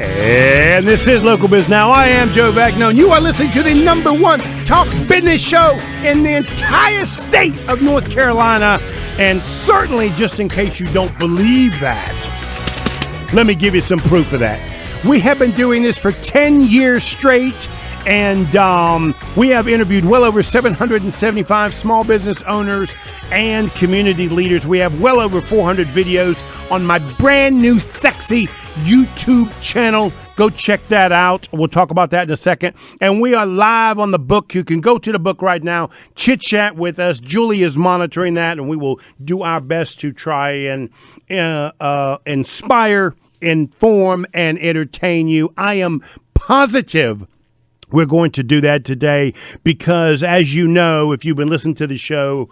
And this is Local Biz Now. I am Joe Vagnone. You are listening to the number one talk business show in the entire state of North Carolina. And certainly, just in case you don't believe that, let me give you some proof of that. We have been doing this for 10 years straight. And we have interviewed well over 775 small business owners and community leaders. We have well over 400 videos on my brand new sexy YouTube channel. Go check that out. We'll talk about that in a second. And we are live on the book. You can go to the book right now, chit chat with us. Julie is monitoring that, and we will do our best to try and inspire, inform, and entertain you. I am positive we're going to do that today because, as you know, if you've been listening to the show,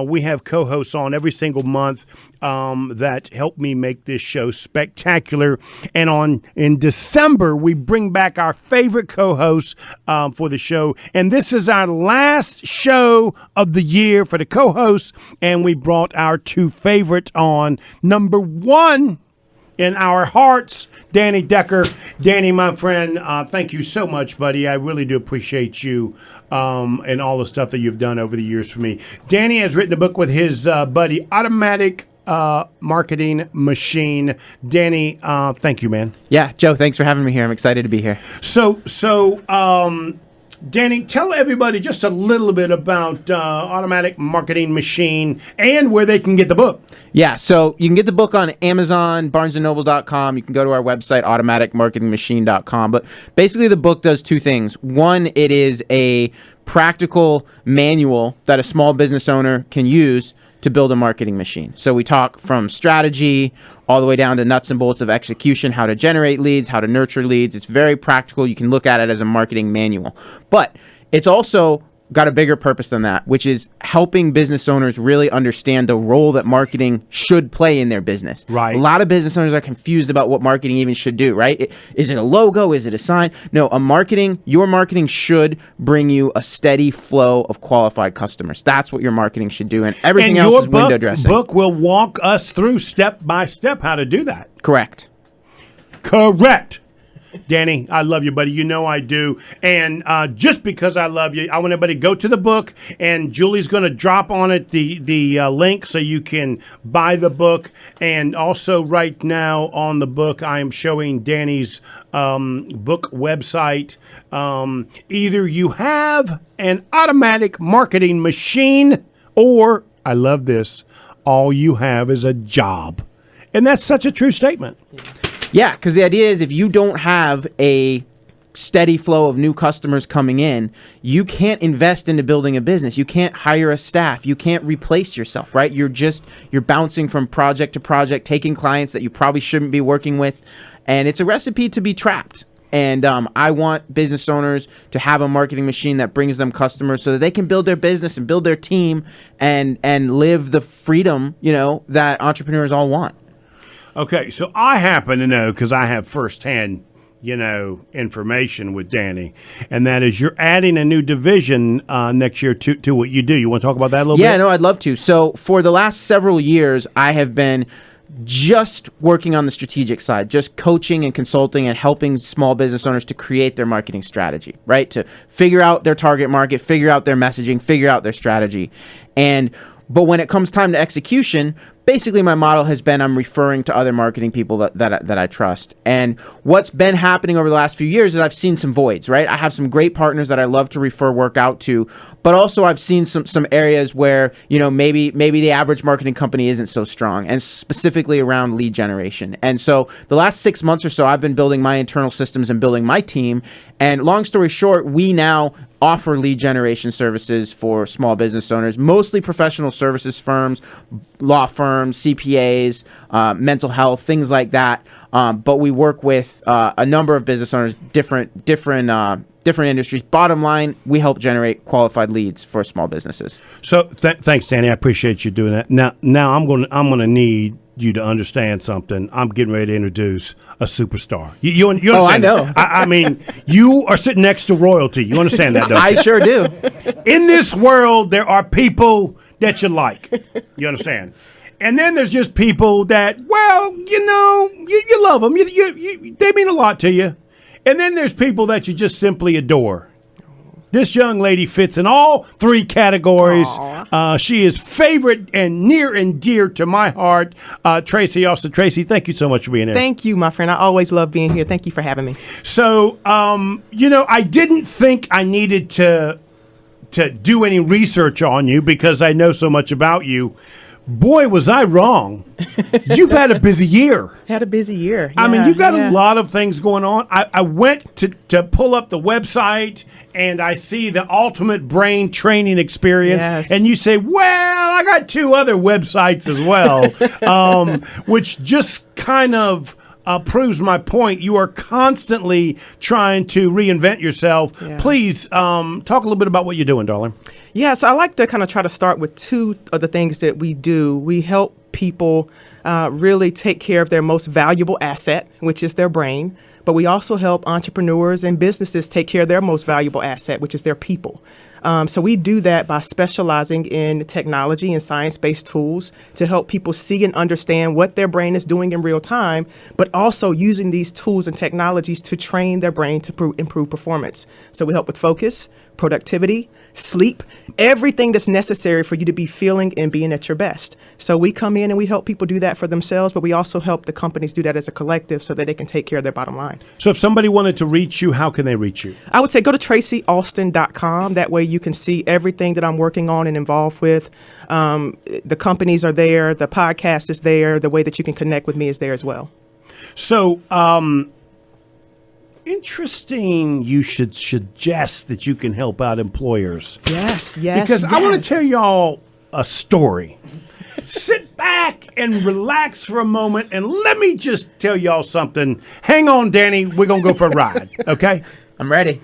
we have co-hosts on every single month that help me make this show spectacular. And in December, we bring back our favorite co-hosts for the show. And this is our last show of the year for the co-hosts. And we brought our two favorites on. Number one, in our hearts, Danny Decker. Danny, my friend, thank you so much, buddy. I really do appreciate you and all the stuff that you've done over the years for me. Danny has written a book with his buddy, Automatic Marketing Machine. Danny, thank you, man. Yeah, Joe, thanks for having me here. I'm excited to be here. So, Danny, tell everybody just a little bit about Automatic Marketing Machine and where they can get the book. Yeah, so you can get the book on Amazon, BarnesandNoble.com. You can go to our website, automaticmarketingmachine.com. But basically, the book does two things. One, it is a practical manual that a small business owner can use to build a marketing machine. So we talk from strategy all the way down to nuts and bolts of execution, how to generate leads, how to nurture leads. It's very practical. You can look at it as a marketing manual. But it's also got a bigger purpose than that, which is helping business owners really understand the role that marketing should play in their business. Right. A lot of business owners are confused about what marketing even should do, right? Is it a logo? Is it a sign? No, your marketing should bring you a steady flow of qualified customers. That's what your marketing should do, and everything else is window dressing. Your book will walk us through step by step how to do that. Correct. Danny, I love you, buddy. You know I do. And just because I love you, I want everybody to go to the book, and Julie's going to drop on it the link so you can buy the book. And also right now on the book, I am showing Danny's book website. Either you have an automatic marketing machine, or, I love this, all you have is a job. And that's such a true statement. Yeah, because the idea is if you don't have a steady flow of new customers coming in, you can't invest into building a business. You can't hire a staff. You can't replace yourself, right? You're bouncing from project to project, taking clients that you probably shouldn't be working with, and it's a recipe to be trapped. And I want business owners to have a marketing machine that brings them customers so that they can build their business and build their team and live the freedom, that entrepreneurs all want. Okay, so I happen to know, because I have firsthand, information with Danny, and that is you're adding a new division next year to what you do. You want to talk about that a little bit? Yeah, no, I'd love to. So for the last several years, I have been just working on the strategic side, just coaching and consulting and helping small business owners to create their marketing strategy, right? To figure out their target market, figure out their messaging, figure out their strategy. But when it comes time to execution, basically my model has been I'm referring to other marketing people that I trust. And what's been happening over the last few years is I've seen some voids, right? I have some great partners that I love to refer work out to, but also I've seen some areas where, maybe the average marketing company isn't so strong, and specifically around lead generation. And so the last 6 months or so, I've been building my internal systems and building my team. And long story short, we now offer lead generation services for small business owners, mostly professional services firms, law firms, CPAs, mental health, things like that. But we work with a number of business owners, different industries. Bottom line, we help generate qualified leads for small businesses. So thanks, Danny. I appreciate you doing that. Now I'm going to need you to understand something. I'm getting ready to introduce a superstar. You understand? Oh, I know. I mean, you are sitting next to royalty. You understand that, don't you? I sure do. In this world, there are people that you like. You understand? And then there's just people that, well, you love them. They mean a lot to you. And then there's people that you just simply adore. This young lady fits in all three categories. She is favorite and near and dear to my heart. Tracy Alston. Tracy, thank you so much for being here. Thank you, my friend. I always love being here. Thank you for having me. So, I didn't think I needed to do any research on you because I know so much about you. Boy, was I wrong. You've had a busy year. Had a busy year. I mean, Yeah, you got yeah. a lot of things going on. I went to pull up the website, and I see the Ultimate Brain Training Experience. Yes. And you say, well, I got two other websites as well, which just kind of proves my point. You are constantly trying to reinvent yourself. Yeah. Please talk a little bit about what you're doing, darling. Yes, I like to kind of try to start with two of the things that we do. We help people really take care of their most valuable asset, which is their brain. But we also help entrepreneurs and businesses take care of their most valuable asset, which is their people. So we do that by specializing in technology and science-based tools to help people see and understand what their brain is doing in real time, but also using these tools and technologies to train their brain to improve performance. So we help with focus, productivity, sleep, everything that's necessary for you to be feeling and being at your best. So we come in and we help people do that for themselves, but we also help the companies do that as a collective so that they can take care of their bottom line. So if somebody wanted to reach you, how can they reach you? I would say go to tracyalston.com. That way you can see everything that I'm working on and involved with. The companies are there. The podcast is there. The way that you can connect with me is there as well. So, interesting you should suggest that you can help out employers. Yes. Because I want to tell y'all a story. Sit back and relax for a moment and let me just tell y'all something. Hang on, Danny. We're going to go for a ride, okay? I'm ready.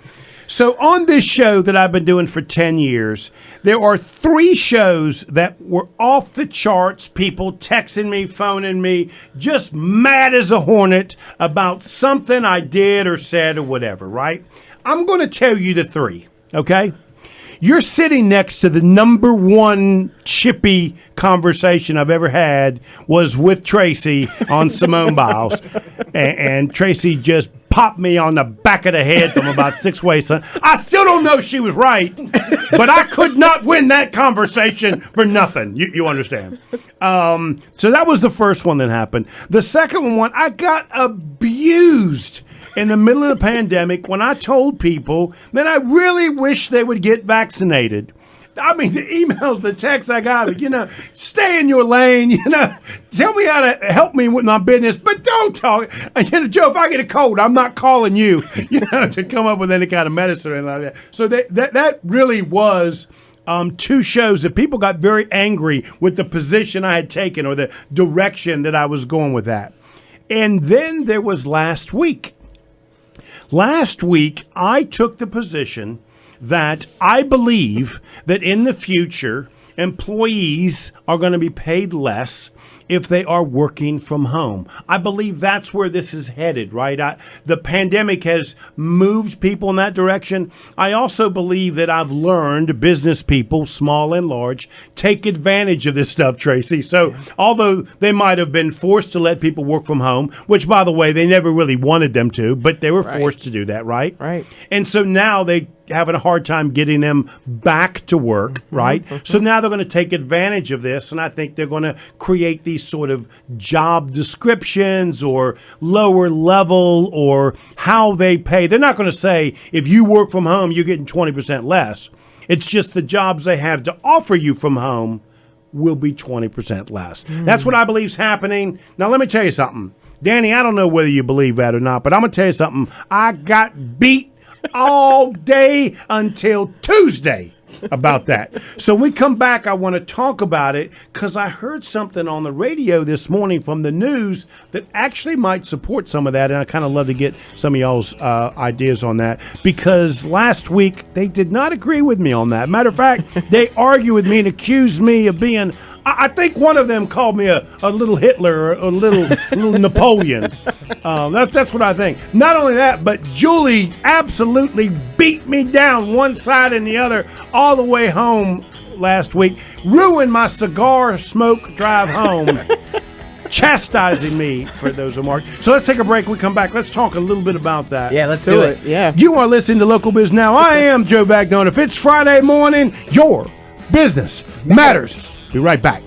So on this show that I've been doing for 10 years, there are 3 shows that were off the charts, people texting me, phoning me, just mad as a hornet about something I did or said or whatever, right? I'm going to tell you the 3, okay? You're sitting next to the number 1 chippy conversation I've ever had was with Tracy on Simone Biles. And Tracy just popped me on the back of the head from about 6 ways. I still don't know she was right, but I could not win that conversation for nothing. You understand? So that was the first one that happened. The second one, I got abused in the middle of the pandemic when I told people that I really wish they would get vaccinated. I mean, the emails, the texts I got, stay in your lane, tell me how to help me with my business, but don't talk. Joe, if I get a cold, I'm not calling you, to come up with any kind of medicine or anything like that. So that really was 2 shows that people got very angry with the position I had taken or the direction that I was going with that. And then there was last week. Last week, I took the position that I believe that in the future, employees are going to be paid less if they are working from home. I believe that's where this is headed, right? The pandemic has moved people in that direction. I also believe that I've learned business people, small and large, take advantage of this stuff, Tracy. So although they might have been forced to let people work from home, which, by the way, they never really wanted them to, but they were forced to do that, right? Right. And so now they having a hard time getting them back to work, right? So now they're going to take advantage of this, and I think they're going to create these sort of job descriptions or lower level or how they pay. They're not going to say, if you work from home, you're getting 20% less. It's just the jobs they have to offer you from home will be 20% less. That's what I believe is happening. Now, let me tell you something. Danny, I don't know whether you believe that or not, but I'm going to tell you something. I got beat all day until Tuesday about that. So when we come back, I want to talk about it because I heard something on the radio this morning from the news that actually might support some of that, and I kind of love to get some of y'all's ideas on that because last week they did not agree with me on that. Matter of fact, they argued with me and accused me of being, I think one of them called me a little Hitler or a little Napoleon. That's what I think. Not only that, but Julie absolutely beat me down one side and the other all the way home last week, ruined my cigar smoke drive home, chastising me for those remarks. So let's take a break. When we come back, let's talk a little bit about that. Yeah, let's do it. Yeah. You are listening to Local Biz Now. I am Joe Vagnone. If it's Friday morning, your business matters. Be right back.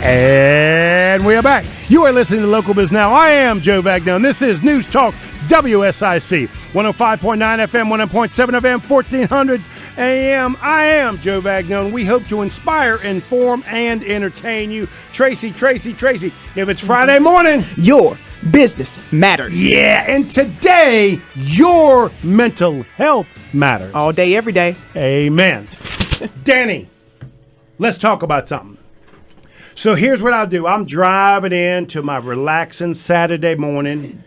And we are back. You are listening to Local Biz Now. I am Joe Vagnone. This is News Talk WSIC 105.9 FM, 100.7 FM, 1400 AM. I am Joe Vagnone. We hope to inspire, inform, and entertain you. Tracy. If it's Friday morning, Your business matters. yeah, and today, your mental health matters. All day, every day. Amen. Danny, let's talk about something. So here's what I'll do. I'm driving into my relaxing Saturday morning,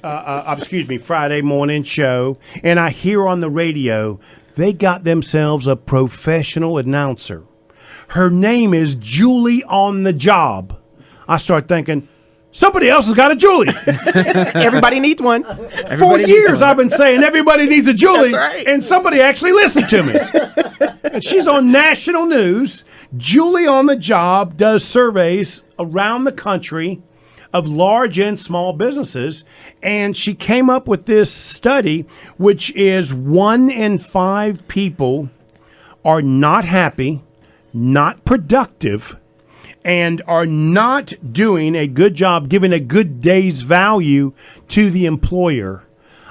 Friday morning show, and I hear on the radio they got themselves a professional announcer. Her name is Julie on the job. I start thinking, somebody else has got a Julie. Everybody needs one. For years I've been saying everybody needs a Julie, That's right. and somebody actually listened to me. And she's on national news. Julie on the job does surveys around the country of large and small businesses, and she came up with this study, which is 1 in 5 people are not happy, not productive, and are not doing a good job giving a good day's value to the employer.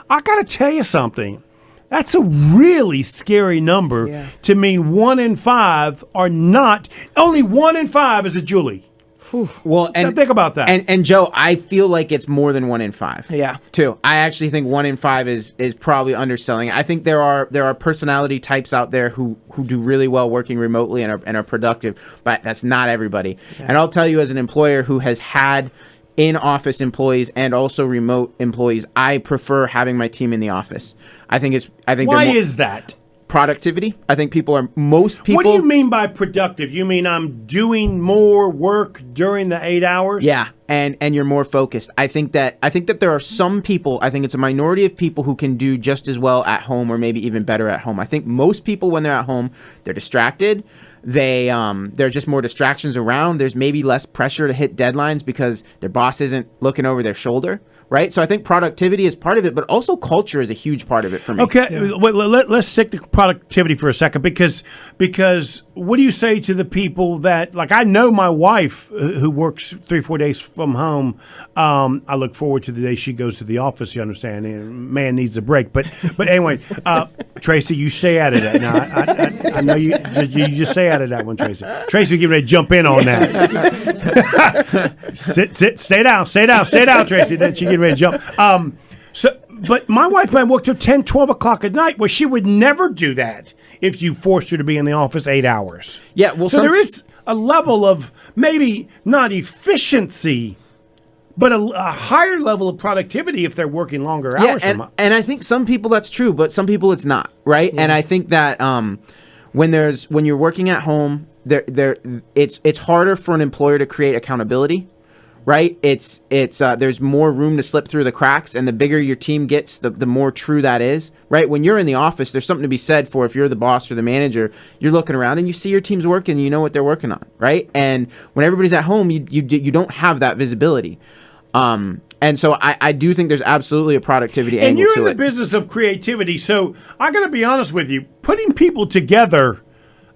I got to tell you something. That's a really scary number to mean 1 in 5 are not. Only 1 in 5 is a Julie. Well, Now think about that. And Joe, I feel like it's more than 1 in 5. Yeah. Too. I actually think 1 in 5 is probably underselling it. I think there are personality types out there who do really well working remotely and are productive, but that's not everybody. Yeah. And I'll tell you, as an employer who has had in-office employees and also remote employees, I prefer having my team in the office. Why is that? Productivity. I think most people. What do you mean by productive? You mean I'm doing more work during the 8 hours? Yeah, and you're more focused. I think that there are some people, I think it's a minority of people who can do just as well at home or maybe even better at home. I think most people, when they're at home, they're distracted. There are just more distractions around. There's maybe less pressure to hit deadlines because their boss isn't looking over their shoulder, right? So I think productivity is part of it, but also culture is a huge part of it for me. Okay, well, let's stick to productivity for a second because what do you say to the people that, like, I know my wife who works 3-4 days from home. I look forward to the day she goes to the office. You understand? And man needs a break, but anyway, Tracy, you stay out of that. Now I know you just stay out of that one, Tracy. Tracy, getting ready to jump in on that. Stay down, Tracy. Then she getting ready to jump. But my wife might work till 10, 12 o'clock at night, where she would never do that if you forced her to be in the office 8 hours. Yeah, well, so there is a level of maybe not efficiency, but a higher level of productivity if they're working longer hours. And I think some people that's true, but some people it's not, right? Yeah. And I think that when you're working at home, it's harder for an employer to create accountability. Right, it's there's more room to slip through the cracks, and the bigger your team gets, the more true that is. Right, when you're in the office, there's something to be said for if you're the boss or the manager, you're looking around and you see your team's working, and you know what they're working on. Right, and when everybody's at home, you don't have that visibility. And so I do think there's absolutely a productivity angle to it. And you're in the business of creativity, so I got to be honest with you, putting people together.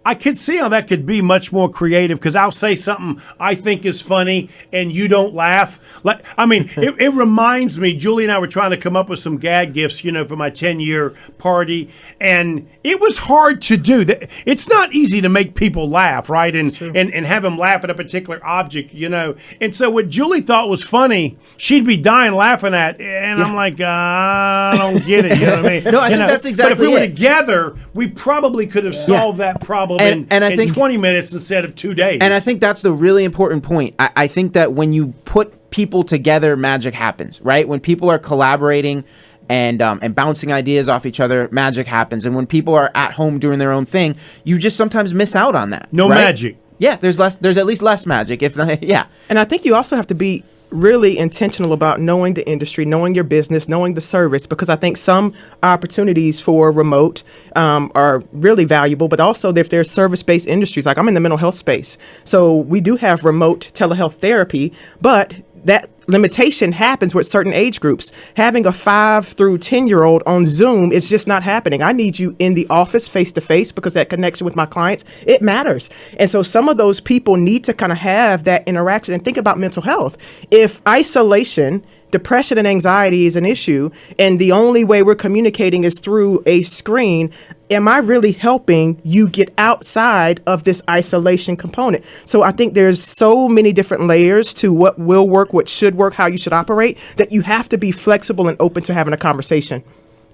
I could see how that could be much more creative because I'll say something I think is funny and you don't laugh. It reminds me, Julie and I were trying to come up with some gag gifts, for my 10-year party, and it was hard to do. It's not easy to make people laugh, right? And have them laugh at a particular object, And so what Julie thought was funny, she'd be dying laughing at, and I'm like, I don't get it, you know what I mean? No, I think that's exactly But if we were together, we probably could have solved that problem in 20 minutes instead of 2 days. And I think that's the really important point. I think that when you put people together, magic happens, right? When people are collaborating and bouncing ideas off each other, magic happens. And when people are at home doing their own thing, you just sometimes miss out on that. No right? magic. Yeah, there's at least less magic, if not, yeah. And I think you also have to be really intentional about knowing the industry, knowing your business, knowing the service, because I think some opportunities for remote are really valuable, but also if there's service-based industries, like I'm in the mental health space. So we do have remote telehealth therapy, but that limitation happens with certain age groups. Having a 5 through 10-year-old on Zoom is just not happening. I need you in the office face to face because that connection with my clients, it matters. And so some of those people need to kind of have that interaction and think about mental health. If isolation, depression and anxiety is an issue, and the only way we're communicating is through a screen, am I really helping you get outside of this isolation component? So I think there's so many different layers to what will work, what should work, how you should operate, that you have to be flexible and open to having a conversation.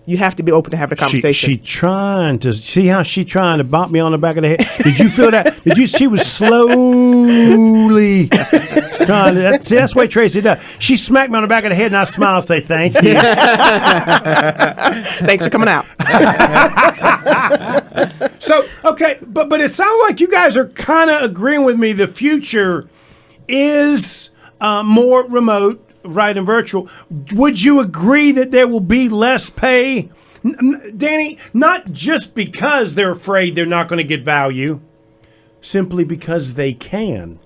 You have to be open to having a conversation. She trying to see how she trying to bump me on the back of the head. Did you feel that? Did you? She was slowly trying to. That's the way Tracy does. She smacked me on the back of the head, and I smile and say thank you. Thanks for coming out. So okay, but it sounds like you guys are kind of agreeing with me. The future is more remote. Right, and virtual. Would you agree that there will be less pay, Danny? Not just because they're afraid they're not going to get value, simply because they can.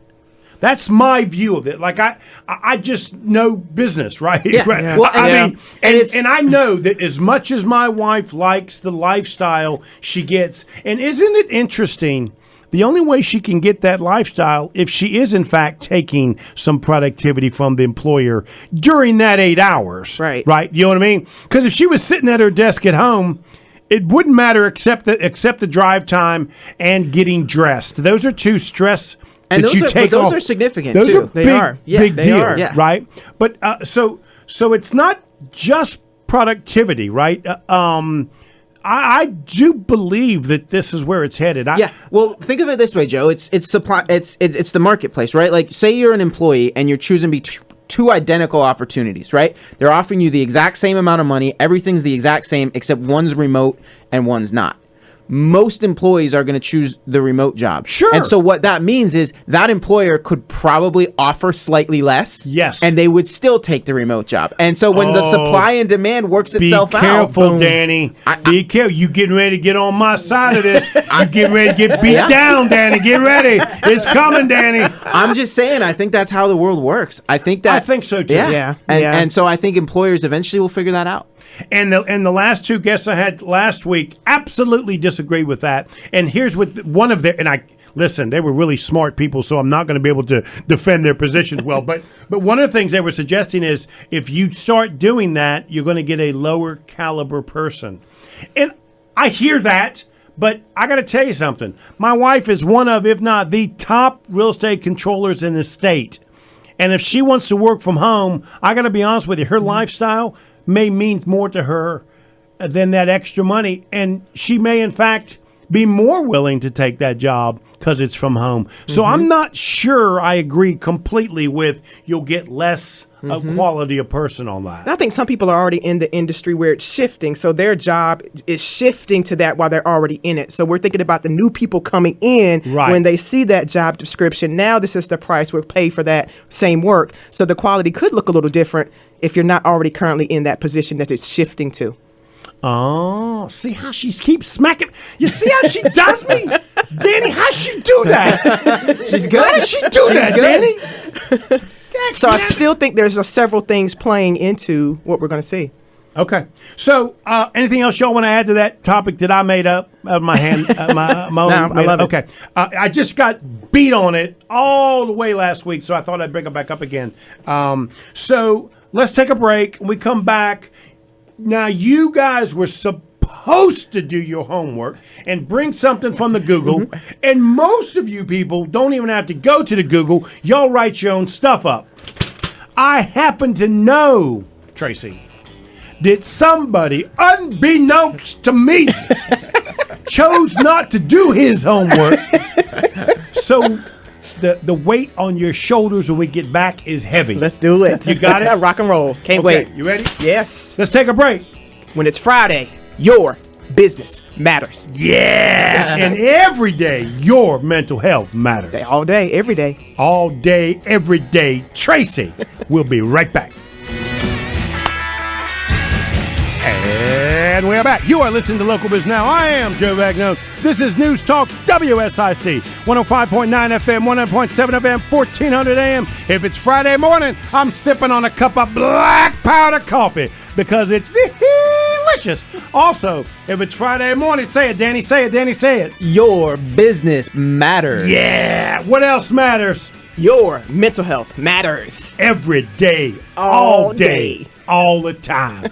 That's my view of it. Like I just know business, right? Yeah. Right. Yeah. Well, I mean, and I know that as much as my wife likes the lifestyle she gets, and isn't it interesting? The only way she can get that lifestyle if she is, in fact, taking some productivity from the employer during that 8 hours. Right. Right? You know what I mean? Because if she was sitting at her desk at home, it wouldn't matter except the drive time and getting dressed. Those are two stress And that those you are, take but those off. are significant, Those too. are They big, are. Yeah, big they deal, are. Yeah. right? But so it's not just productivity, right? I do believe that this is where it's headed. Yeah. Well, think of it this way, Joe. It's supply. It's the marketplace, right? Like, say you're an employee and you're choosing between two identical opportunities, right? They're offering you the exact same amount of money. Everything's the exact same, except one's remote and one's not. Most employees are going to choose the remote job. Sure. And so what that means is that employer could probably offer slightly less. Yes. And they would still take the remote job. And so when the supply and demand works itself out. Be careful, boom. Danny. Be careful. You getting ready to get on my side of this. You getting ready to get beat down, Danny. Get ready. It's coming, Danny. I'm just saying, I think that's how the world works. I think so too. Yeah. And so I think employers eventually will figure that out. And the last two guests I had last week absolutely disagree with that. And here's what one of their, and I listen, they were really smart people, so I'm not going to be able to defend their positions well. But one of the things they were suggesting is if you start doing that, you're going to get a lower caliber person. And I hear that, but I got to tell you something. My wife is one of, if not the top real estate controllers in the state. And if she wants to work from home, I got to be honest with you, her lifestyle may mean more to her than that extra money. And she may, in fact, be more willing to take that job because it's from home. So I'm not sure I agree completely with you'll get less quality of person on that. And I think some people are already in the industry where it's shifting. So their job is shifting to that while they're already in it. So we're thinking about the new people coming in when they see that job description. Now this is the price we'll pay for that same work. So the quality could look a little different if you're not already currently in that position that it's shifting to. Oh, see how she keeps smacking. You see how she does me? Danny, how she do that? She's good. How does she do that, Danny? So I still think there's several things playing into what we're going to see. Okay. So anything else y'all want to add to that topic that I made up of my hand? My own I love it. Okay. I just got beat on it all the way last week, so I thought I'd bring it back up again. So let's take a break. When we come back, now you guys were supposed to do your homework and bring something from the Google, and most of you people don't even have to go to the Google. Y'all write your own stuff up. I happen to know, Tracy, that somebody, unbeknownst to me, chose not to do his homework. So the weight on your shoulders when we get back is heavy. Let's do it. You got it? Rock and roll. Can't wait. You ready? Yes. Let's take a break. When it's Friday, your business matters. Yeah. And every day, your mental health matters. All day, every day. All day, every day. Tracy will be right back. And we are back. You are listening to Local Biz Now. I am Joe Vagnone. This is News Talk WSIC 105.9 FM, 100.7 FM, 1400 AM. If it's Friday morning, I'm sipping on a cup of black powder coffee because it's delicious. Also, if it's Friday morning, say it, Danny. Say it, Danny. Say it. Your business matters. Yeah. What else matters? Your mental health matters. Every day. All day. All the time.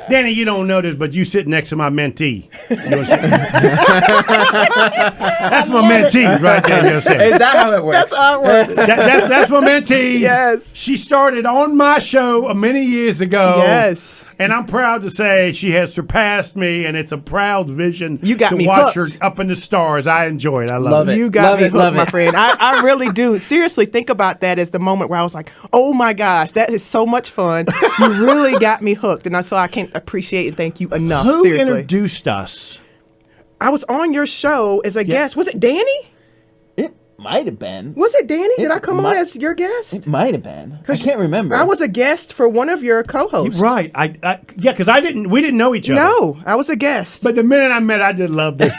Danny, you don't know this, but you sit next to my mentee. You know what I'm saying? That's my mentee right there. You know what I'm saying? Is that how it works? That's how it works. That's my mentee. Yes. She started on my show many years ago. Yes. And I'm proud to say she has surpassed me, and it's a proud vision You got to me watch hooked. her up in the stars. I enjoy it. I love Love it. it. You got Love me it, hooked, love my it. friend. I really do. Seriously, think about that as the moment where I was like, oh my gosh, that is so much fun. You really got me hooked. And so I can't appreciate and thank you enough. Who Seriously. introduced us? I was on your show as a guest. Was it Danny? It might have been. Was it Danny? Did I come on might- as your guest? It might have been. I can't remember. I was a guest for one of your co-hosts. Right. Yeah, because we didn't know each other. No, I was a guest. But the minute I met her, I just loved her.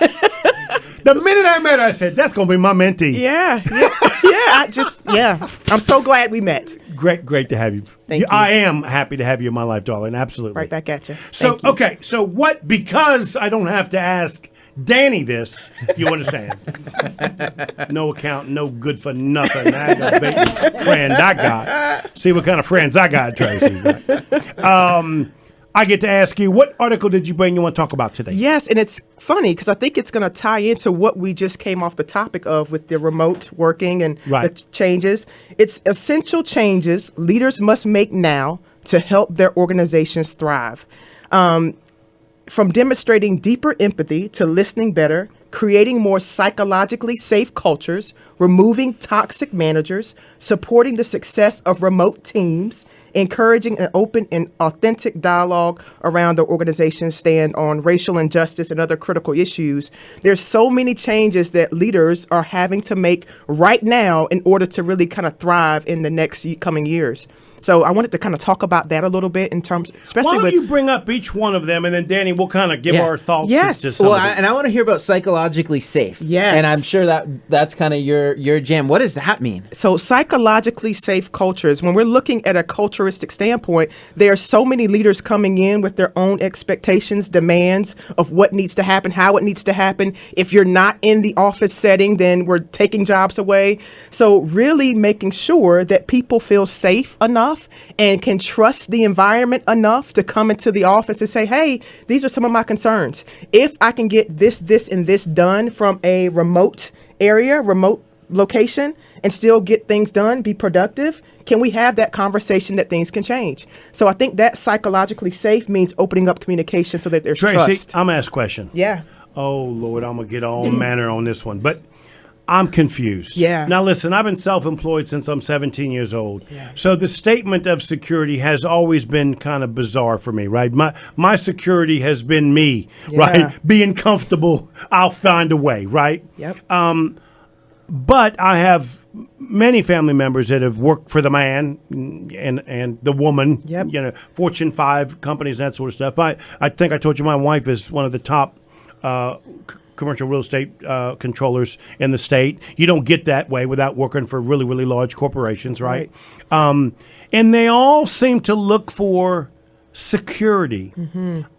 The minute I met her, I said, that's going to be my mentee. Yeah. I'm so glad we met. Great to have you. Thank you. I am happy to have you in my life, darling. Absolutely. Right back at you. So, Thank you. okay. So what, because I don't have to ask Danny this, you understand. No account, no good for nothing. Aggravating friend I got. See what kind of friends I got, Tracy. I get to ask you, what article did you bring you want to talk about today? Yes, and it's funny because I think it's going to tie into what we just came off the topic of with the remote working and Right. the changes. It's essential changes leaders must make now to help their organizations thrive. From demonstrating deeper empathy to listening better, creating more psychologically safe cultures, removing toxic managers, supporting the success of remote teams, encouraging an open and authentic dialogue around the organization's stand on racial injustice and other critical issues. There's so many changes that leaders are having to make right now in order to really kind of thrive in the next coming years. So I wanted to kind of talk about that a little bit in terms, especially Why don't with you bring up each one of them, and then, Danny, we'll kind of give Yeah. our thoughts Yes. to some Well, of it. and I want to hear about psychologically safe. Yes. And I'm sure that's kind of your jam. What does that mean? So psychologically safe cultures, when we're looking at a culturistic standpoint, there are so many leaders coming in with their own expectations, demands of what needs to happen, how it needs to happen. If you're not in the office setting, then we're taking jobs away. So really making sure that people feel safe enough and can trust the environment enough to come into the office and say, hey, these are some of my concerns. If I can get this, and this done from a remote area, remote location, and still get things done, be productive, can we have that conversation that things can change? So I think that psychologically safe means opening up communication so that there's Tracy, trust. I'm going to ask a question. Yeah. Oh, Lord, I'm going to get all manner on this one. But I'm confused. Yeah. Now, listen, I've been self-employed since I'm 17 years old. Yeah. So the statement of security has always been kind of bizarre for me, right? My security has been me, Yeah. right? Being comfortable, I'll find a way, right? Yep. But I have many family members that have worked for the man and the woman, Yep. you know, Fortune 5 companies, that sort of stuff. I think I told you my wife is one of the top commercial real estate controllers in the state. You don't get that way without working for really, really large corporations, right? And they all seem to look for security.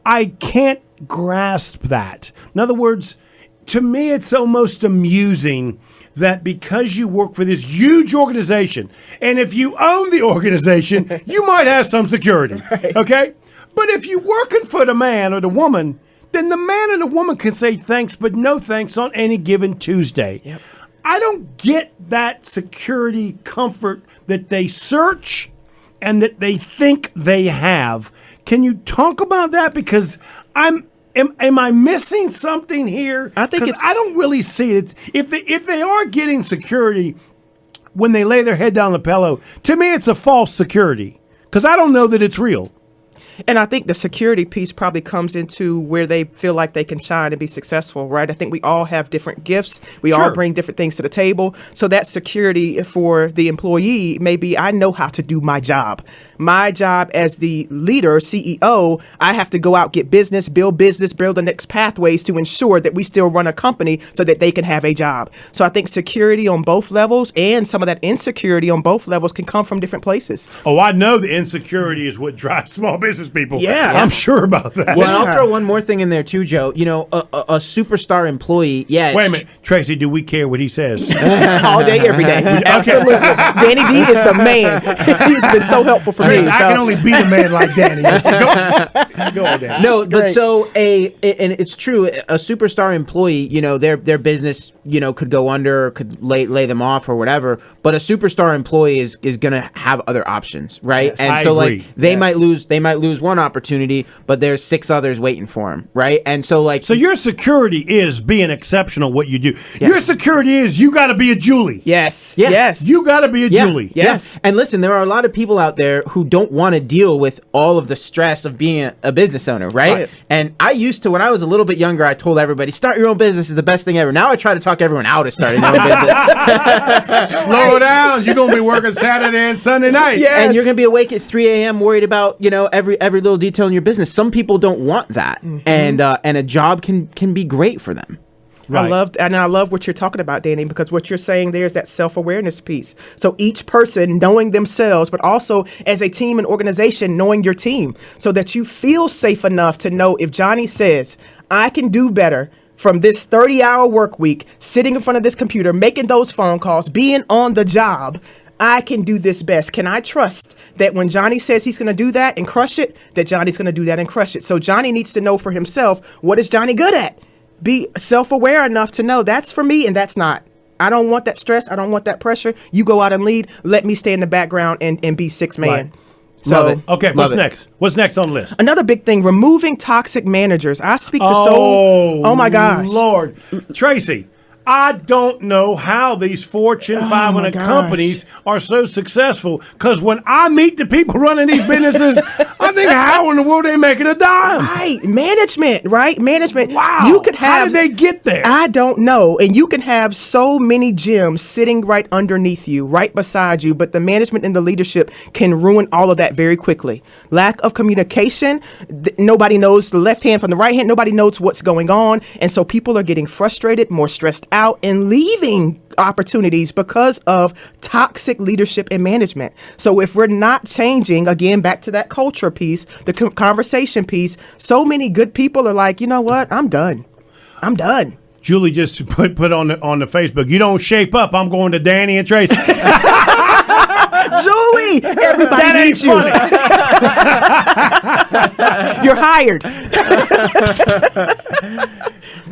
I can't grasp that. In other words, to me, it's almost amusing that because you work for this huge organization, and if you own the organization, you might have some security, okay? But if you're working for the man or the woman, then the man or the woman can say thanks, but no thanks on any given Tuesday. Yep. I don't get that security comfort that they search and that they think they have. Can you talk about that? Because am I missing something here? I think 'Cause it's- I don't really see it. If they are getting security when they lay their head down the pillow, to me it's a false security because I don't know that it's real. And I think the security piece probably comes into where they feel like they can shine and be successful, right? I think we all have different gifts. We all bring different things to the table. So that security for the employee may be, I know how to do my job. My job as the leader, CEO, I have to go out, get business, build the next pathways to ensure that we still run a company so that they can have a job. So I think security on both levels and some of that insecurity on both levels can come from different places. Oh, I know the insecurity is what drives small business people. Yeah. I'm sure about that. Well, and I'll throw one more thing in there too, Joe. You know, a superstar employee. Yeah. Wait a minute, Tracy. Do we care what he says? All day, every day. Absolutely. Danny D is the man. He's been so helpful for me. Tracy, I can only beat a man like Danny. Go on, Danny. No, but so and it's true. A superstar employee, you know, their business, you know, could go under, or could lay them off, or whatever. But a superstar employee is gonna have other options, right? Yes. And I so agree. like they might lose one opportunity, but there's 6 others waiting for them, right? And so like So your security is being exceptional what you do. Your security is you got to be a Julie. Yes. Yeah. Yes. You got to be a Julie. Yes. And listen, there are a lot of people out there who don't want to deal with all of the stress of being a business owner, right? Right. And I used to, when I was a little bit younger, I told everybody, start your own business is the best thing ever. Now I try to talk everyone out of starting their own business. Slow down. You're going to be working Saturday and Sunday night. Yeah. And you're going to be awake at 3 a.m. worried about, you know, every little detail in your business. Some people don't want that. And a job can be great for them. Right. I love what you're talking about, Danny, because what you're saying there is that self-awareness piece. So each person knowing themselves, but also as a team and organization, knowing your team so that you feel safe enough to know if Johnny says, I can do better from this 30-hour work week, sitting in front of this computer, making those phone calls, being on the job, I can do this best. Can I trust that when Johnny says he's going to do that and crush it, that Johnny's going to do that and crush it? So Johnny needs to know for himself, what is Johnny good at? Be self-aware enough to know that's for me and that's not. I don't want that stress. I don't want that pressure. You go out and lead. Let me stay in the background and be 6 man. Right. So, Love it. Okay, Love what's it. next? What's next on the list? another big thing, removing toxic managers. I speak to oh my gosh. Lord. Tracy, I don't know how these Fortune 500 gosh. companies are so successful. Because when I meet the people running these businesses, I think, how in the world are they making a dime? Right. Management, right? Management. Wow. You could have. How did they get there? I don't know. And you can have so many gems sitting right underneath you, right beside you, but the management and the leadership can ruin all of that very quickly. Lack of communication. Nobody knows the left hand from the right hand. Nobody knows what's going on. And so people are getting frustrated, more stressed out, and leaving opportunities because of toxic leadership and management. So if we're not changing, again, back to that culture piece, the conversation piece, so many good people are like, you know what? I'm done. Julie just put on the Facebook, you don't shape up, I'm going to Danny and Tracy. Julie, everybody That ain't needs you. You're hired.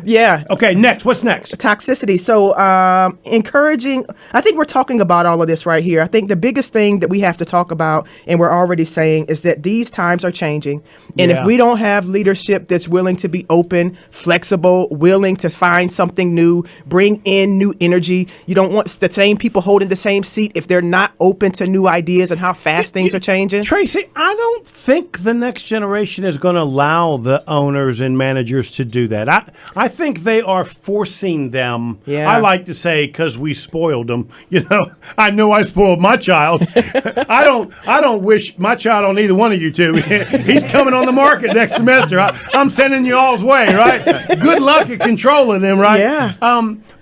Yeah. Okay, next. What's next? Toxicity. So encouraging, I think we're talking about all of this right here. I think the biggest thing that we have to talk about, and we're already saying, is that these times are changing. And Yeah. if we don't have leadership that's willing to be open, flexible, willing to find something new, bring in new energy, you don't want the same people holding the same seat if they're not open to new ideas and how fast things are changing. Tracy, I don't think the next generation is going to allow the owners and managers to do that. I think they are forcing them. Yeah. I like to say because we spoiled them. You know, I know I spoiled my child. I don't wish my child on either one of you two. He's coming on the market next semester. I'm sending you all's way, right? Good luck at controlling them, right? Yeah.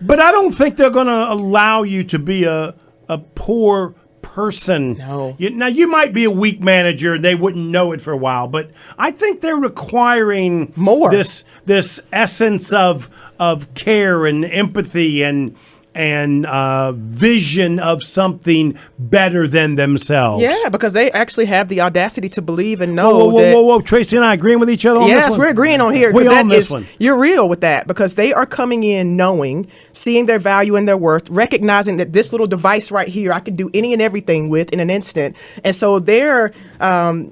But I don't think they're going to allow you to be a poor person. No. Now, you might be a weak manager and they wouldn't know it for a while, but I think they're requiring More. This essence of care and empathy and vision of something better than themselves. Yeah, because they actually have the audacity to believe and know Whoa. Tracy and I agreeing with each other on this Yes, one? we're agreeing on here. We 'Cause on that this is- one. You're real with that because they are coming in knowing, seeing their value and their worth, recognizing that this little device right here, I can do any and everything with in an instant. And so their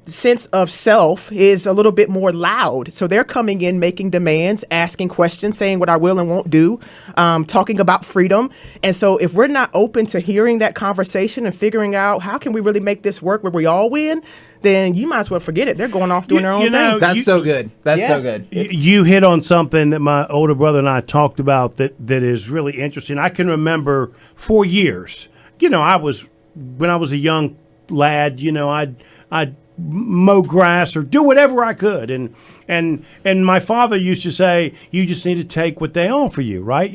sense of self is a little bit more loud. So they're coming in, making demands, asking questions, saying what I will and won't do, talking about freedom. And so if we're not open to hearing that conversation and figuring out how can we really make this work where we all win, then you might as well forget it. They're going off doing their own thing. That's so good. That's Yeah. so good. You hit on something that my older brother and I talked about that is really interesting. I can remember for years, when I was a young lad, I'd mow grass or do whatever I could, and my father used to say, you just need to take what they offer you, right?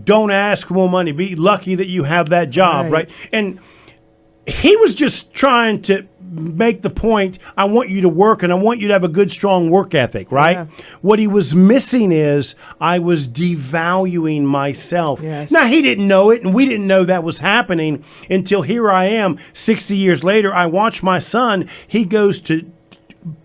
Don't ask for more money. Be lucky that you have that job, right? And he was just trying to make the point, I want you to work and I want you to have a good, strong work ethic, right? Yeah. What he was missing is I was devaluing myself. Yes. Now, he didn't know it, and we didn't know that was happening until here I am, 60 years later. I watch my son. He goes to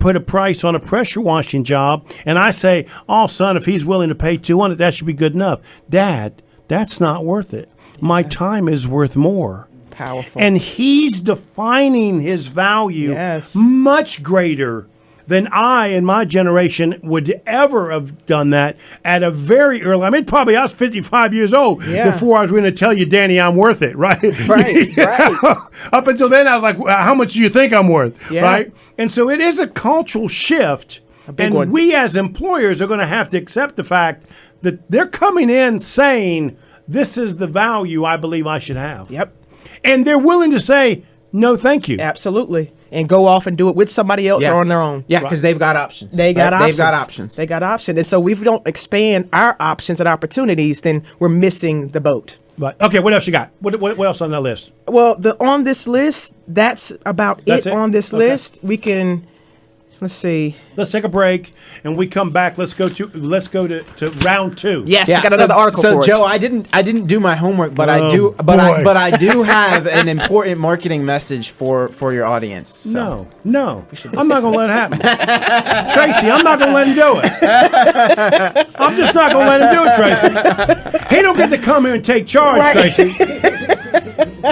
put a price on a pressure washing job, and I say, oh, son, if he's willing to pay $200, that should be good enough. Dad, that's not worth it. My time is worth more. Powerful. And he's defining his value Yes. much greater than I and my generation would ever have done that at a very early. I mean, probably I was 55 years old before I was going to tell you, Danny, I'm worth it, right? Right, right. Up until then, I was like, how much do you think I'm worth, Yeah. right? And so it is a cultural shift. big And one. we as employers are going to have to accept the fact that they're coming in saying, this is the value I believe I should have. Yep. And they're willing to say, no, thank you. Absolutely. And go off and do it with somebody else or on their own. Yeah, because they've got options. They got options. They've got options. They got options. And so if we don't expand our options and opportunities, then we're missing the boat. But okay, what else you got? What else on that list? Well, on this list, that's about That's it it? on this Okay. list. We can, let's see. Let's take a break, and we come back. Let's go to round two. Yes, I got another article So for us. Joe, I didn't do my homework, but Oh, I do. boy. I do have an important marketing message for your audience. So. No, I'm not gonna let it happen. Tracy, I'm not gonna let him do it. I'm just not gonna let him do it, Tracy. He don't get to come here and take charge, Right. Tracy.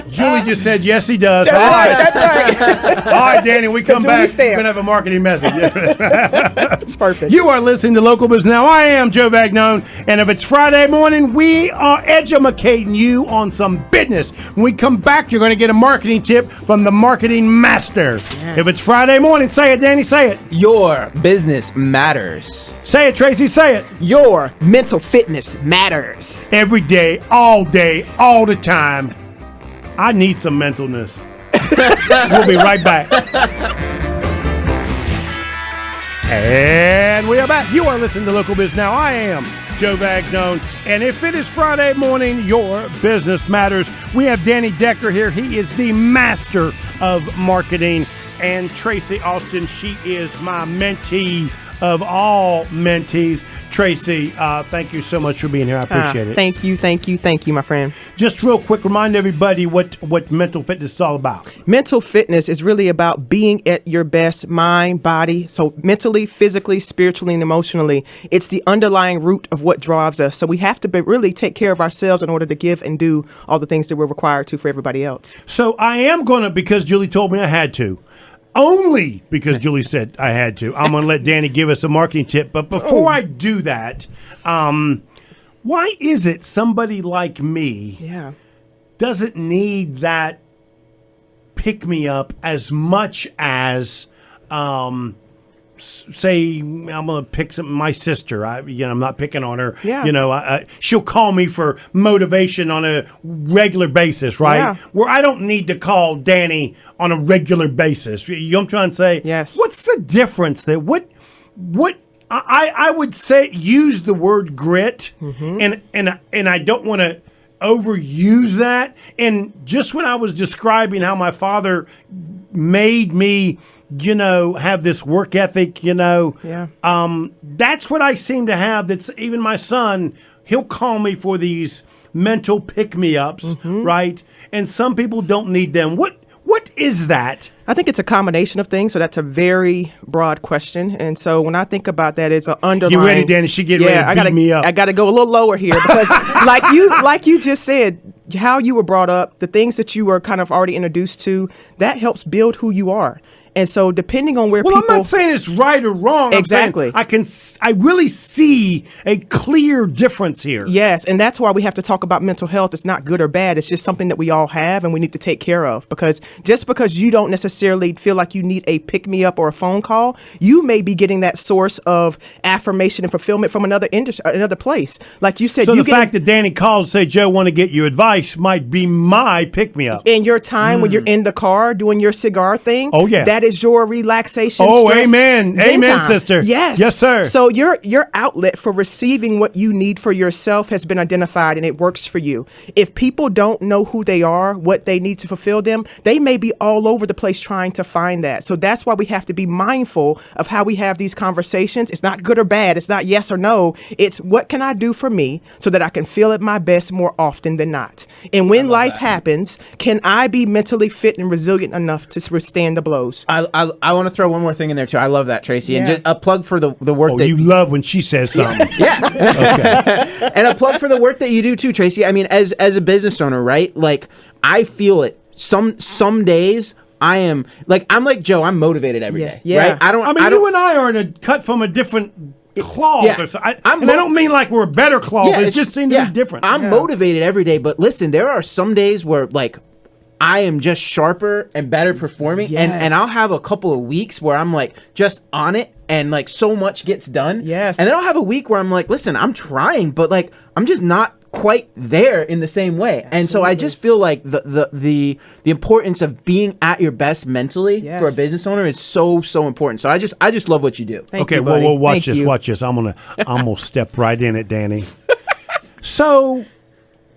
Julie just said yes, he does. That's All right. right. That's right. All right, Danny, we come Julie back. stamp. We're gonna have a marketing message. That's perfect. You are listening to Local Biz Now. I am Joe Vagnone, and if it's Friday morning, we are educating you on some business. When we come back, you're going to get a marketing tip from the marketing master. Yes. If it's Friday morning, say it, Danny, say it. Your business matters. Say it, Tracy, say it. Your mental fitness matters. Every day, all the time. I need some mentalness. We'll be right back. And we are back. You are listening to Local Biz Now. I am Joe Vagnone. And if it is Friday morning, your business matters. We have Danny Decker here. He is the master of marketing. And Tracy Alston, she is my mentee of all mentees. Tracy, thank you so much for being here. I appreciate it. Thank you, my friend. Just real quick, remind everybody what mental fitness is all about. Mental fitness is really about being at your best mind, body, so mentally, physically, spiritually, and emotionally. It's the underlying root of what drives us. So we have to really take care of ourselves in order to give and do all the things that we're required to for everybody else. So I am going to, because Julie told me I had to, only because Julie said I had to, I'm going to let Danny give us a marketing tip. But before I do that, why is it somebody like me Yeah. doesn't need that pick-me-up as much as, say, I'm going to pick my sister. I'm not picking on her. Yeah. She'll call me for motivation on a regular basis, right? Yeah. Where I don't need to call Danny on a regular basis. You know what I'm trying to say? Yes. What's the difference there? What I would say use the word grit, and I don't want to overuse that. And just when I was describing how my father made me, have this work ethic, Yeah. that's what I seem to have. That's even my son, he'll call me for these mental pick-me-ups, right? And some people don't need them. What is that? I think it's a combination of things, so that's a very broad question. And so when I think about that, it's an underlying. You ready, Danny? She getting ready to beat me up. I got to go a little lower here because, like you just said, how you were brought up, the things that you were kind of already introduced to, that helps build who you are. And so depending on where Well, people... I'm not saying it's right or wrong. Exactly. I'm saying I really see a clear difference here. Yes, and that's why we have to talk about mental health. It's not good or bad. It's just something that we all have and we need to take care of. Because just because you don't necessarily feel like you need a pick-me-up or a phone call, you may be getting that source of affirmation and fulfillment from another industry, another place. Like you said, So the fact that Danny called and say, Joe, want to get you advice might be my pick-me-up. in your time when you're in the car doing your cigar thing, Oh, yeah. that is your relaxation. Oh, stress, amen. zen Amen, time. sister. Yes. Yes, sir. So your outlet for receiving what you need for yourself has been identified and it works for you. If people don't know who they are, what they need to fulfill them, they may be all over the place trying to find that. So that's why we have to be mindful of how we have these conversations. It's not good or bad. It's not yes or no. It's what can I do for me so that I can feel at my best more often than not. And when life happens, can I be mentally fit and resilient enough to withstand the blows? I want to throw one more thing in there too. I love that, Tracy, and Yeah. just a plug for the work Oh, that you love when she says something. and a plug for the work that you do too, Tracy. I mean, as a business owner, right? Like I feel it. Some days I am like I'm like Joe. I'm motivated every day. Yeah. Right? I don't. You and I are cut from a different cloth. Yeah. Or so. I don't mean like we're a better cloth. It just seems to be different. I'm motivated every day, but listen, there are some days where like I am just sharper and better performing, Yes. and I'll have a couple of weeks where I'm like just on it, and like so much gets done. Yes. And then I'll have a week where I'm like, listen, I'm trying, but like I'm just not quite there in the same way. Absolutely. And so I just feel like the importance of being at your best mentally Yes. for a business owner is so important. So I just love what you do. Thank Okay, you, buddy. well, watch Thank this. you. Watch this. I'm gonna step right in it, Danny. So,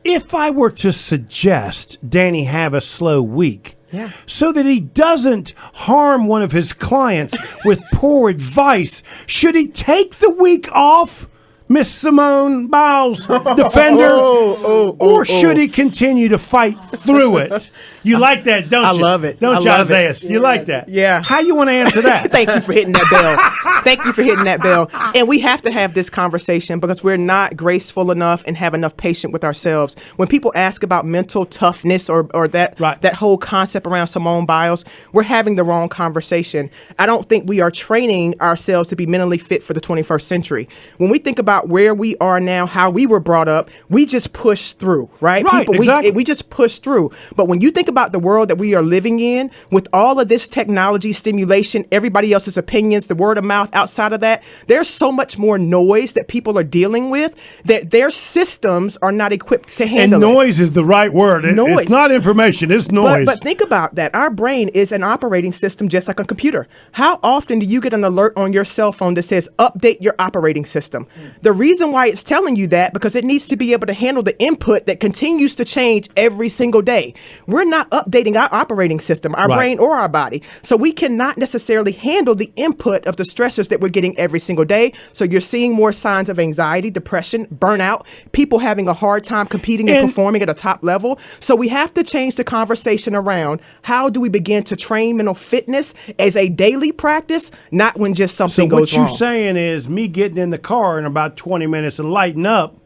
if I were to suggest Danny have a slow week, Yeah. so that he doesn't harm one of his clients with poor advice, should he take the week off, Miss Simone Biles, defender, or should he continue to fight through it? You like that, don't you? I love it. Don't I you, love it. Isaiah? You like that? Yeah. How you want to answer that? Thank you for hitting that bell. Thank you for hitting that bell. And we have to have this conversation because we're not graceful enough and have enough patience with ourselves. When people ask about mental toughness or that Right. that whole concept around Simone Biles, we're having the wrong conversation. I don't think we are training ourselves to be mentally fit for the 21st century. When we think about where we are now, how we were brought up, we just push through, right? Right, exactly. We just push through. But when you think about the world that we are living in, with all of this technology, stimulation, everybody else's opinions, the word of mouth, outside of that, there's so much more noise that people are dealing with that their systems are not equipped to And handle it. noise is the right word. Noise. It's not information. It's noise. But think about that. Our brain is an operating system just like a computer. How often do you get an alert on your cell phone that says update your operating system? The reason why it's telling you that because it needs to be able to handle the input that continues to change every single day. We're not updating our operating system, our Right. brain or our body. So we cannot necessarily handle the input of the stressors that we're getting every single day. So you're seeing more signs of anxiety, depression, burnout, people having a hard time competing and performing at a top level. So we have to change the conversation around how do we begin to train mental fitness as a daily practice, not when just so something what goes you're wrong. saying is me getting in the car in about 20 minutes and lighting up.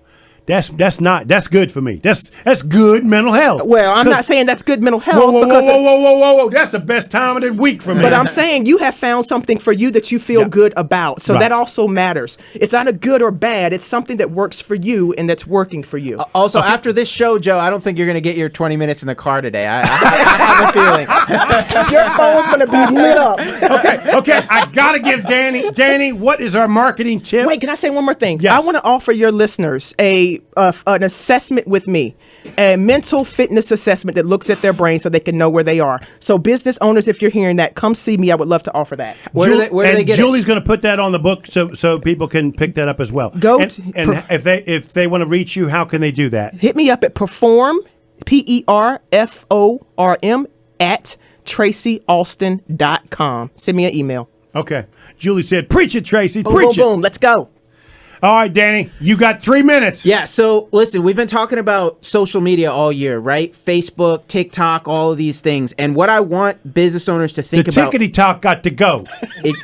That's good for me. That's good mental health. Well, I'm not saying that's good mental health Whoa, because whoa. That's the best time of the week for me. but I'm saying you have found something for you that you feel Yeah. good about. So Right. that also matters. It's not a good or bad. It's something that works for you and that's working for you. Also, after this show, Joe, I don't think you're going to get your 20 minutes in the car today. I have a feeling. Your phone's going to be lit up. Okay. I gotta give Danny, what is our marketing tip? Wait, can I say one more thing? Yes. I want to offer your listeners an assessment with me, a mental fitness assessment that looks at their brain so they can know where they are. So business owners, if you're hearing that, come see me. I would love to offer that. Where do they get Julie's going to put that on the book so people can pick that up as well. And if they want to reach you, how can they do that? Hit me up at Perform, PERFORM, at TracyAlston.com. Send me an email. Okay. Julie said, "Preach it, Tracy. Boom, Preach boom, it." boom. Let's go. All right, Danny, you got 3 minutes. Yeah, so listen, we've been talking about social media all year, right? Facebook, TikTok, all of these things. And what I want business owners to think The about... tickety talk got to go.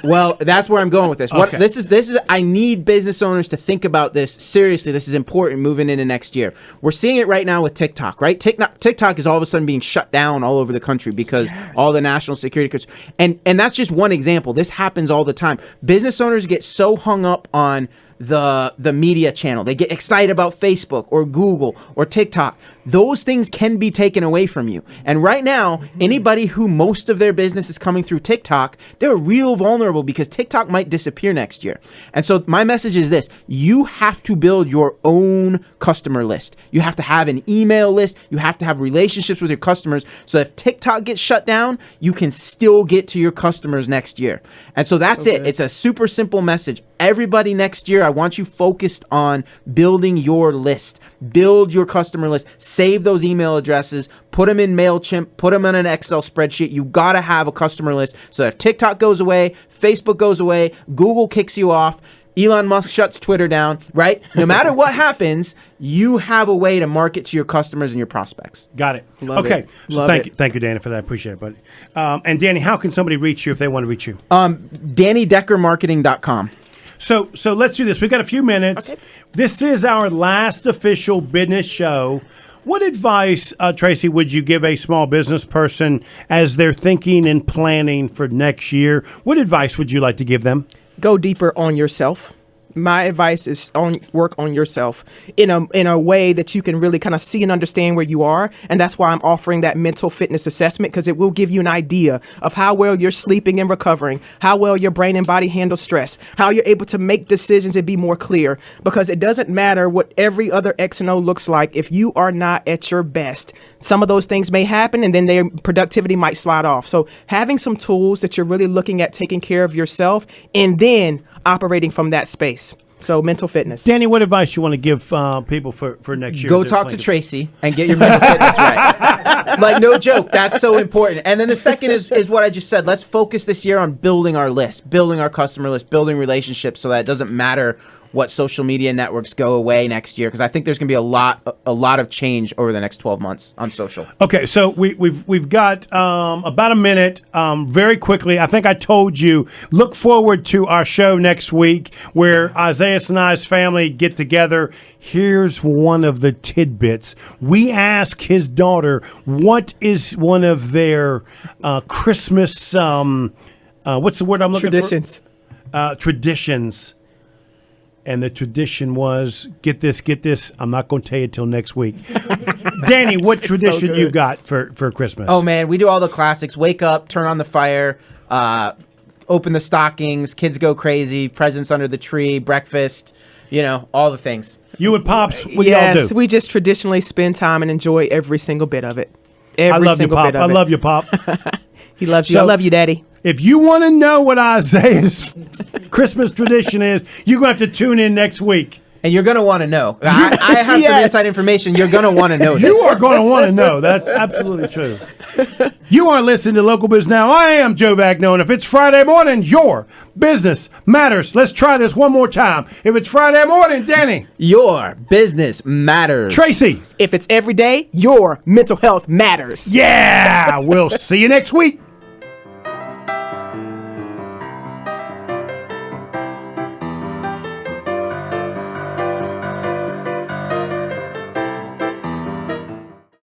Well, that's where I'm going with this. Okay. This is I need business owners to think about this seriously. This is important moving into next year. We're seeing it right now with TikTok, right? TikTok is all of a sudden being shut down all over the country because all the national security... And that's just one example. This happens all the time. Business owners get so hung up on the media channel. They get excited about Facebook or Google or TikTok. Those things can be taken away from you. And right now, anybody who most of their business is coming through TikTok, they're real vulnerable because TikTok might disappear next year. And so my message is this: you have to build your own customer list. You have to have an email list. You have to have relationships with your customers. So if TikTok gets shut down, you can still get to your customers next year. And so that's it. It's a super simple message. Everybody next year, I want you focused on building your list. Build your customer list. Save those email addresses. Put them in MailChimp. Put them in an Excel spreadsheet. You got to have a customer list so that if TikTok goes away, Facebook goes away, Google kicks you off, Elon Musk shuts Twitter down, right? No matter what happens, you have a way to market to your customers and your prospects. Got it. Love okay. it. So Love thank it. you. Thank you, Danny, for that. I appreciate it, buddy. And Danny, how can somebody reach you if they want to reach you? DannyDeckerMarketing.com. So let's do this. We've got a few minutes. Okay. This is our last official business show. What advice, Tracy, would you give a small business person as they're thinking and planning for next year? What advice would you like to give them? Go deeper on yourself. My advice is work on yourself in a way that you can really kind of see and understand where you are. And that's why I'm offering that mental fitness assessment, because it will give you an idea of how well you're sleeping and recovering, how well your brain and body handle stress, how you're able to make decisions and be more clear. Because it doesn't matter what every other X and O looks like. If you are not at your best, some of those things may happen and then their productivity might slide off. So having some tools that you're really looking at taking care of yourself and then operating from that space. So mental fitness. Danny, what advice you want to give people for next year? Go talk to Tracy and get your mental fitness right. Like, no joke. That's so important. And then the second is what I just said. Let's focus this year on building our list, building our customer list, building relationships so that it doesn't matter what social media networks go away next year, because I think there's going to be a lot of change over the next 12 months on social. Okay, so we've got about a minute. Very quickly, I think I told you, look forward to our show next week where Isaiah and I's family get together. Here's one of the tidbits. We ask his daughter what is one of their Christmas, what's the word I'm looking Traditions. for? Traditions. And the tradition was, get this, I'm not going to tell you till next week. Danny, what tradition good. you got for Christmas? Oh, man, we do all the classics. Wake up, turn on the fire, open the stockings, kids go crazy, presents under the tree, breakfast, all the things. You and Pops, what do y'all do? We just traditionally spend time and enjoy every single bit of it. I love you, Pop. I love you, Pop. He loves you. So- I love you, Daddy. If you want to know what Isaiah's Christmas tradition is, you're going to have to tune in next week. And you're going to want to know. I have some Yes. inside information. You're going to want to know this. You are going to want to know. That's absolutely true. You are listening to Local Biz Now. I am Joe Vagnone. If it's Friday morning, your business matters. Let's try this one more time. If it's Friday morning, Danny. Your business matters. Tracy. If it's every day, your mental health matters. Yeah. We'll see you next week.